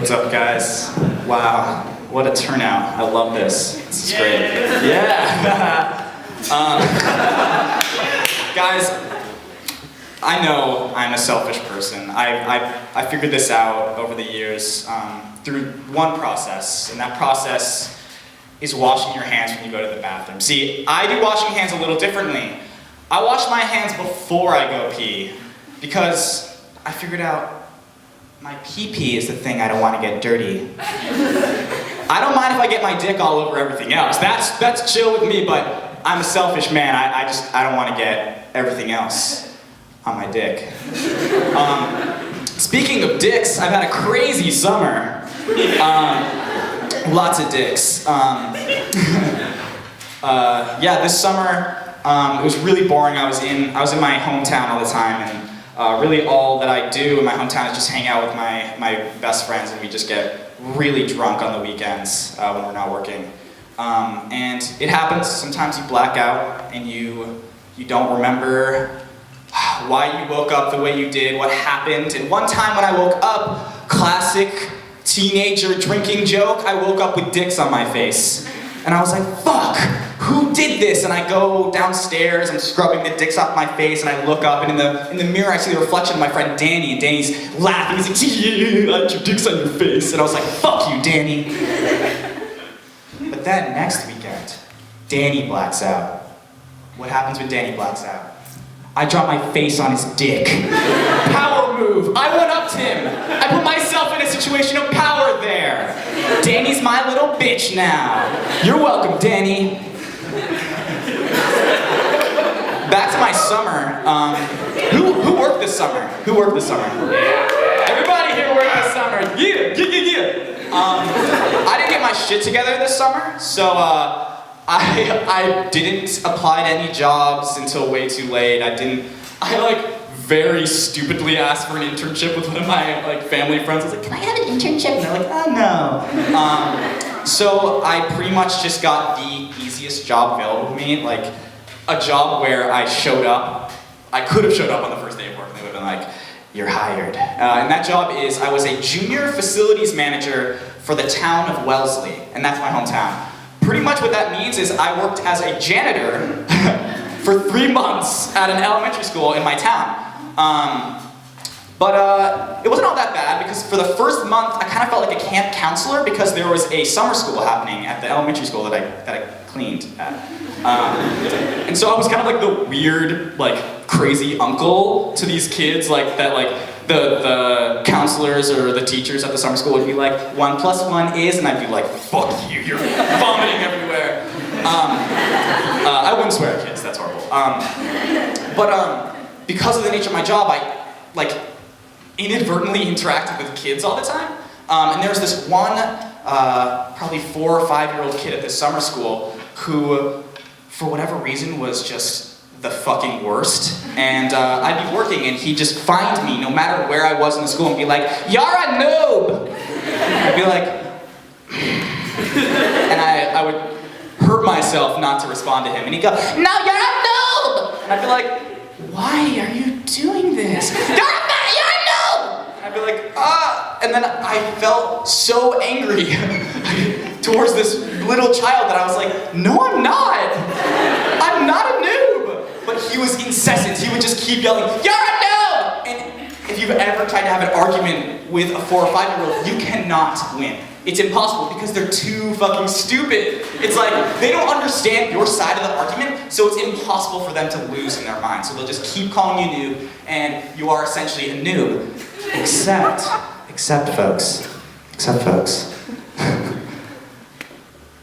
What's up, guys? Wow, what a turnout. I love this. This is great. Yeah! Guys, I know I'm a selfish person. I figured this out over the years through one process, and that process is washing your hands when you go to the bathroom. See, I do washing hands a little differently. I wash my hands before I go pee, because I figured out my pee-pee is the thing I don't want to get dirty. I don't mind if I get my dick all over everything else. That's chill with me, but I'm a selfish man. I don't want to get everything else on my dick. Speaking of dicks, I've had a crazy summer. Lots of dicks. Yeah, this summer it was really boring. I was in my hometown all the time, and really all that I do in my hometown is just hang out with my best friends, and we just get really drunk on the weekends when we're not working. And it happens. Sometimes you black out and you don't remember why you woke up the way you did, what happened. And one time when I woke up, classic teenager drinking joke, I woke up with dicks on my face. And I was like, fuck, who did this? And I go downstairs, I'm scrubbing the dicks off my face, and I look up, and in the mirror I see the reflection of my friend Danny, and Danny's laughing. He's like, yeah, I had your dicks on your face. And I was like, fuck you, Danny. But then, next weekend, Danny blacks out. What happens when Danny blacks out? I drop my face on his dick. Power move. I went up to him. I put myself in a situation of power there. Danny's my little bitch now. You're welcome, Danny. Back to my summer. Who worked this summer? Who worked this summer? Everybody here worked this summer. Yeah. I didn't get my shit together this summer, so I didn't apply to any jobs until way too late. I very stupidly asked for an internship with one of my family friends. I was like, can I have an internship? And they're like, oh no. So I pretty much just got the easiest job available to me, like a job where I showed up. I could have showed up on the first day of work and they would have been like, you're hired. And that job is, I was a junior facilities manager for the town of Wellesley, and that's my hometown. Pretty much what that means is I worked as a janitor for 3 months at an elementary school in my town. But it wasn't all that bad, because for the first month I kind of felt like a camp counselor, because there was a summer school happening at the elementary school that I cleaned at. And so I was kind of like the weird, crazy uncle to these kids, the counselors or the teachers at the summer school would be like, 1 + 1 is, and I'd be like, fuck you, you're vomiting everywhere. I wouldn't swear at kids, that's horrible. But because of the nature of my job, I inadvertently interacted with kids all the time. And there was this one, probably 4 or 5-year-old kid at this summer school who, for whatever reason, was just the fucking worst. And I'd be working and he'd just find me no matter where I was in the school and be like, you're a noob! I'd be like, and I would hurt myself not to respond to him. And he'd go, no, you're a noob! And I'd be like, why are you doing this? You're a noob! And I'd be like, and then I felt so angry towards this little child that I was like, no, I'm not! I'm not a noob! But he was incessant. He would just keep yelling, you're a noob! And if you've ever tried to have an argument with a 4 or 5-year-old, you cannot win. It's impossible because they're too fucking stupid. It's like, they don't understand your side of the argument, so it's impossible for them to lose in their mind. So they'll just keep calling you noob, and you are essentially a noob. Except folks.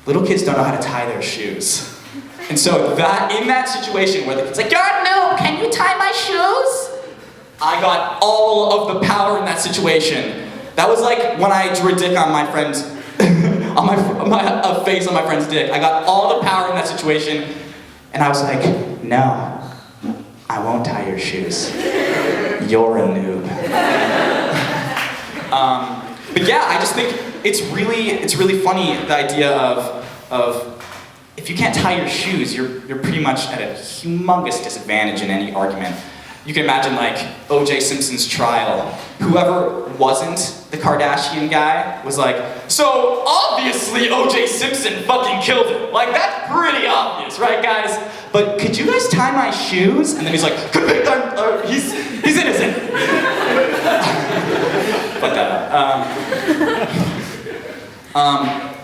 Little kids don't know how to tie their shoes. And so in that situation where the kid's like, you're a noob, can you tie my shoes? I got all of the power in that situation. That was like when I drew a dick on my friend's, a face on my friend's dick. I got all the power in that situation, and I was like, no, I won't tie your shoes. You're a noob. But yeah, I just think it's really funny, the idea of if you can't tie your shoes, you're pretty much at a humongous disadvantage in any argument. you can imagine like O.J. Simpson's trial. Whoever wasn't the Kardashian guy was like, so obviously O.J. Simpson fucking killed him. Like, that's pretty obvious, right, guys? But could you guys tie my shoes? And then he's like, he's innocent. Fuck that up.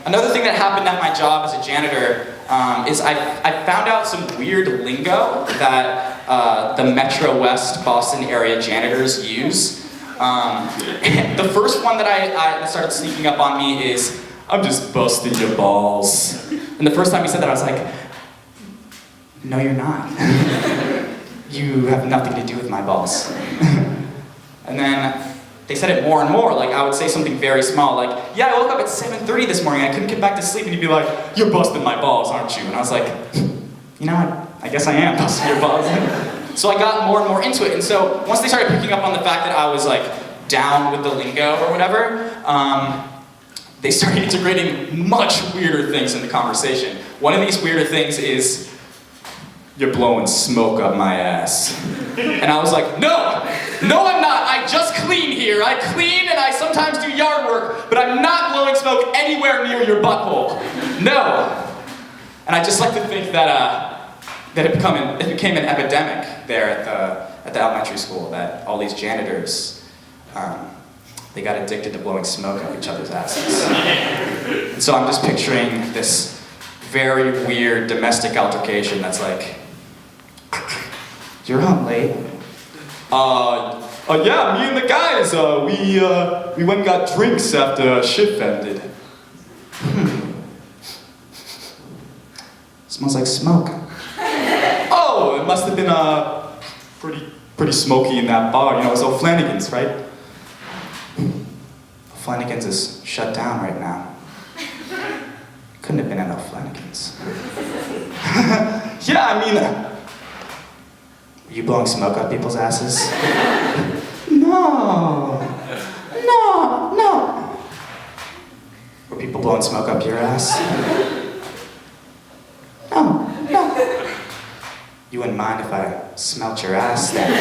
Another thing that happened at my job as a janitor is I found out some weird lingo that the Metro West Boston area janitors use. The first one that I started sneaking up on me is, I'm just busting your balls. And the first time he said that, I was like, no, you're not. You have nothing to do with my balls. And then they said it more and more. Like, I would say something very small, like, yeah, I woke up at 7:30 this morning, I couldn't get back to sleep, and he'd be like, you're busting my balls, aren't you? And I was like, you know what, I guess I am busting your balls. So I got more and more into it, and so once they started picking up on the fact that I was like, down with the lingo or whatever, they started integrating much weirder things in the conversation. One of these weirder things is, you're blowing smoke up my ass. And I was like, no, I'm not. I just clean here. I clean and I sometimes do yard work, but I'm not blowing smoke anywhere near your butthole. No. And I just like to think that it became an epidemic there at the elementary school, that all these janitors, they got addicted to blowing smoke up each other's asses. And so I'm just picturing this very weird domestic altercation that's like, you're home late. Yeah, me and the guys, we went and got drinks after shift ended. Smells like smoke. Oh, it must have been pretty smoky in that bar. You know, it's O'Flanagan's, right? O'Flanagan's is shut down right now. Couldn't have been at O'Flanagan's. Yeah, I mean, were you blowing smoke up people's asses? No. Were people blowing smoke up your ass? No. You wouldn't mind if I smelt your ass then,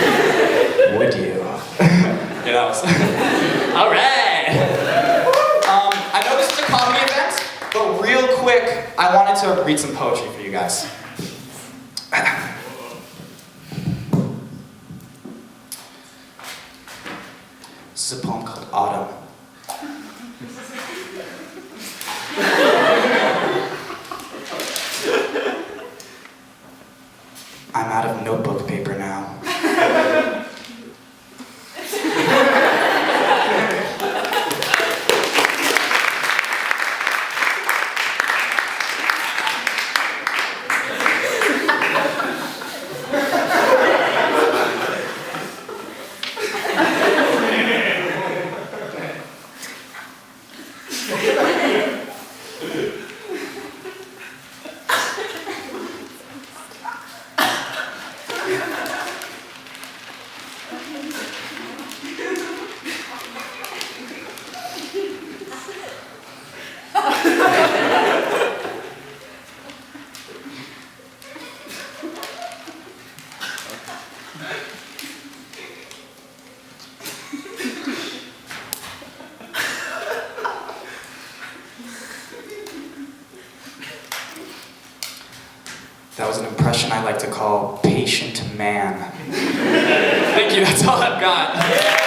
would you? You know, all right. I know this is a comedy event, but real quick, I wanted to read some poetry for you guys. This is a poem called Autumn. I'm out of notebook paper now. That was an impression I like to call patient man. Thank you, that's all I've got.